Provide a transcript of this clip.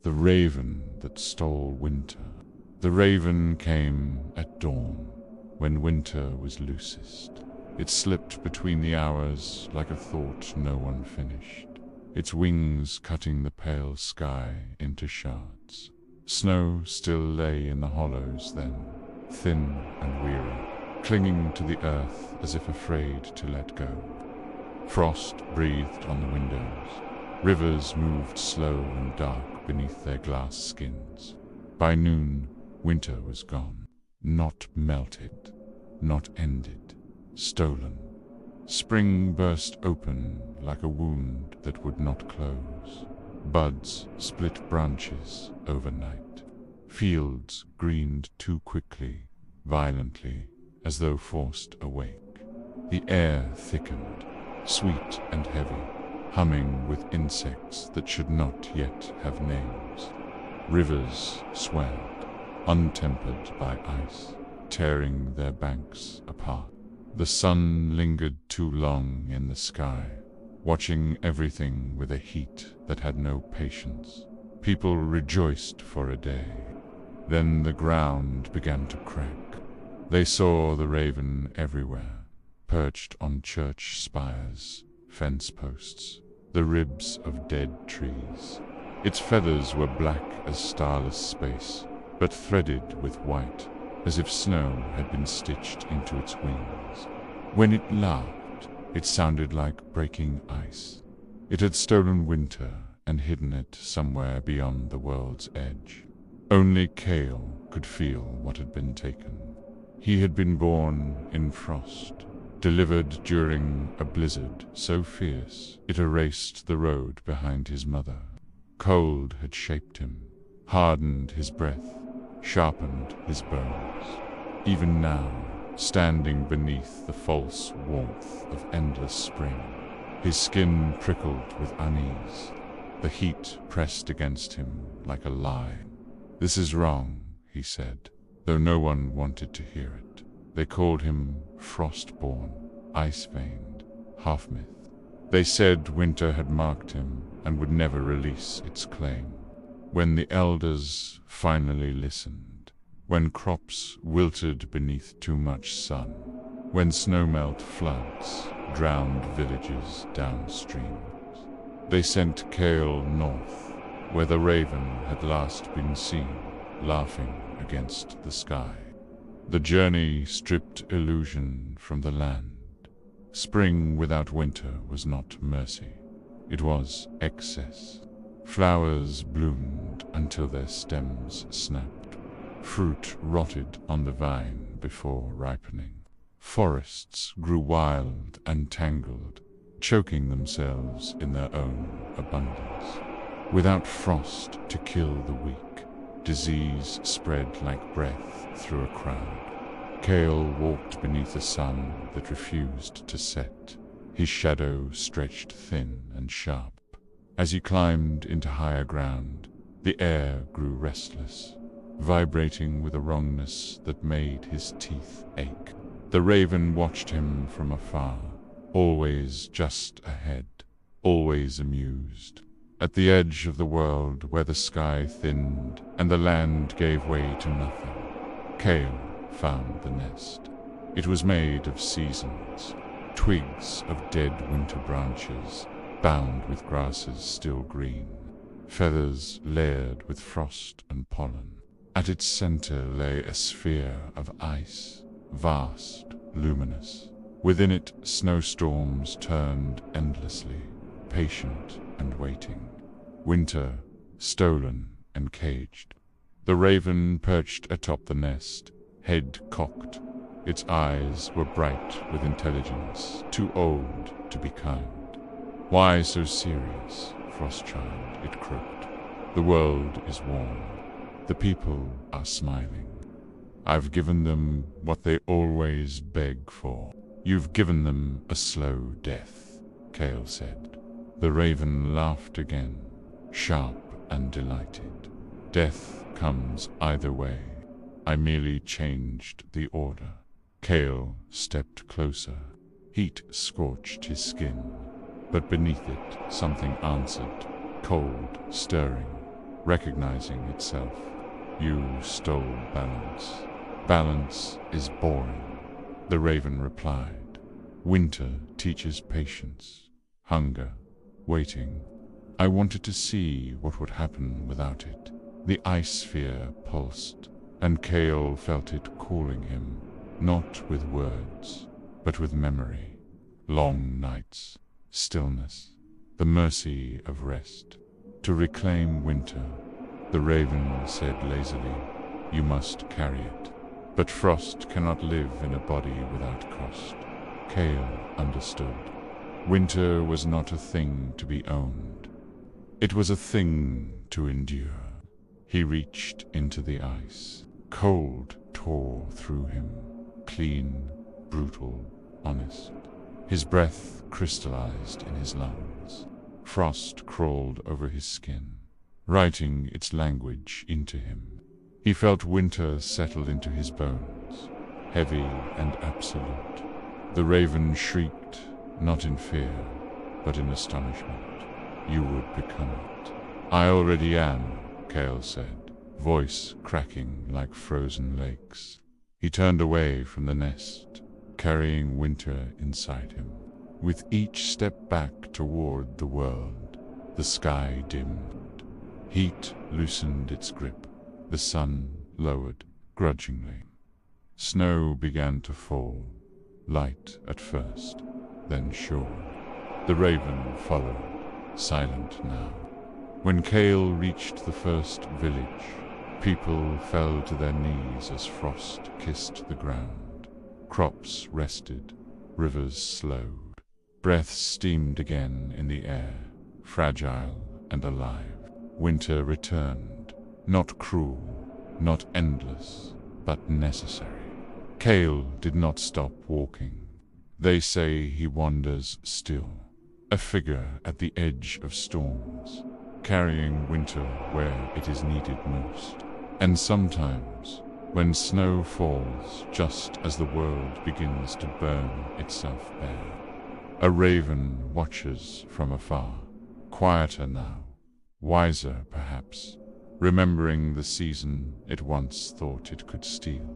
The raven that stole winter. The raven came at dawn, when winter was loosest. It slipped between the hours like a thought no one finished, its wings cutting the pale sky into shards. Snow still lay in the hollows then, thin and weary, clinging to the earth as if afraid to let go. Frost breathed on the windows. Rivers moved slow and dark beneath their glass skins. By noon, winter was gone. Not melted, not ended, stolen. Spring burst open like a wound that would not close. Buds split branches overnight. Fields greened too quickly, violently, as though forced awake. The air thickened, sweet and heavy, humming with insects that should not yet have names. Rivers swelled, untempered by ice, tearing their banks apart. The sun lingered too long in the sky, watching everything with a heat that had no patience. People rejoiced for a day. Then the ground began to crack. They saw the raven everywhere, perched on church spires, fence posts, the ribs of dead trees. Its feathers were black as starless space, but threaded with white, as if snow had been stitched into its wings. When it laughed, it sounded like breaking ice. It had stolen winter and hidden it somewhere beyond the world's edge. Only Kale could feel what had been taken. He had been born in frost, delivered during a blizzard so fierce it erased the road behind his mother. Cold had shaped him, hardened his breath, sharpened his bones. Even now, standing beneath the false warmth of endless spring, his skin prickled with unease. The heat pressed against him like a lie. "This is wrong," he said, though no one wanted to hear it. They called him frost-born, ice-veined, half-myth. They said winter had marked him and would never release its claim. When the elders finally listened, when crops wilted beneath too much sun, when snowmelt floods drowned villages downstream, they sent Kale north, where the raven had last been seen, laughing against the sky. The journey stripped illusion from the land. Spring without winter was not mercy. It was excess. Flowers bloomed until their stems snapped. Fruit rotted on the vine before ripening. Forests grew wild and tangled, choking themselves in their own abundance. Without frost to kill the weak, disease spread like breath through a crowd. Kale walked beneath a sun that refused to set, his shadow stretched thin and sharp. As he climbed into higher ground, the air grew restless, vibrating with a wrongness that made his teeth ache. The raven watched him from afar, always just ahead, always amused. At the edge of the world where the sky thinned and the land gave way to nothing, Kale found the nest. It was made of seasons, twigs of dead winter branches, bound with grasses still green, feathers layered with frost and pollen. At its center lay a sphere of ice, vast, luminous. Within it, snowstorms turned endlessly, patient and waiting. Winter, stolen and caged. The raven perched atop the nest, head cocked. Its eyes were bright with intelligence, too old to be kind. "Why so serious, Frostchild?" it croaked. "The world is warm. The people are smiling. I've given them what they always beg for." "You've given them a slow death," Kale said. The raven laughed again, sharp and delighted. "Death comes either way. I merely changed the order." Kale stepped closer. Heat scorched his skin, but beneath it something answered, cold, stirring. recognizing itself. You stole balance. Balance is boring, the raven replied. Winter teaches patience, hunger, waiting. I wanted to see what would happen without it. The ice sphere pulsed, and Kale felt it calling him, not with words, but with memory. Long nights, stillness, the mercy of rest. To reclaim winter, the raven said lazily, you must carry it. But frost cannot live in a body without cost. Kale understood. Winter was not a thing to be owned. It was a thing to endure. He reached into the ice. Cold tore through him, clean, brutal, honest. His breath crystallized in his lungs. Frost crawled over his skin, writing its language into him. He felt winter settle into his bones, heavy and absolute. The raven shrieked, not in fear, but in astonishment. You would become it. I already am, Kale said, voice cracking like frozen lakes. He turned away from the nest, carrying winter inside him. With each step back toward the world, the sky dimmed. Heat loosened its grip. The sun lowered grudgingly. Snow began to fall, light at first, then sure. The raven followed, silent now. When Kale reached the first village, people fell to their knees as frost kissed the ground. Crops rested, rivers slowed. Breaths steamed again in the air, fragile and alive. Winter returned, not cruel, not endless, but necessary. Kale did not stop walking. They say he wanders still, a figure at the edge of storms, carrying winter where it is needed most. And sometimes, when snow falls just as the world begins to burn itself bare, a raven watches from afar, quieter now, wiser perhaps, remembering the season it once thought it could steal.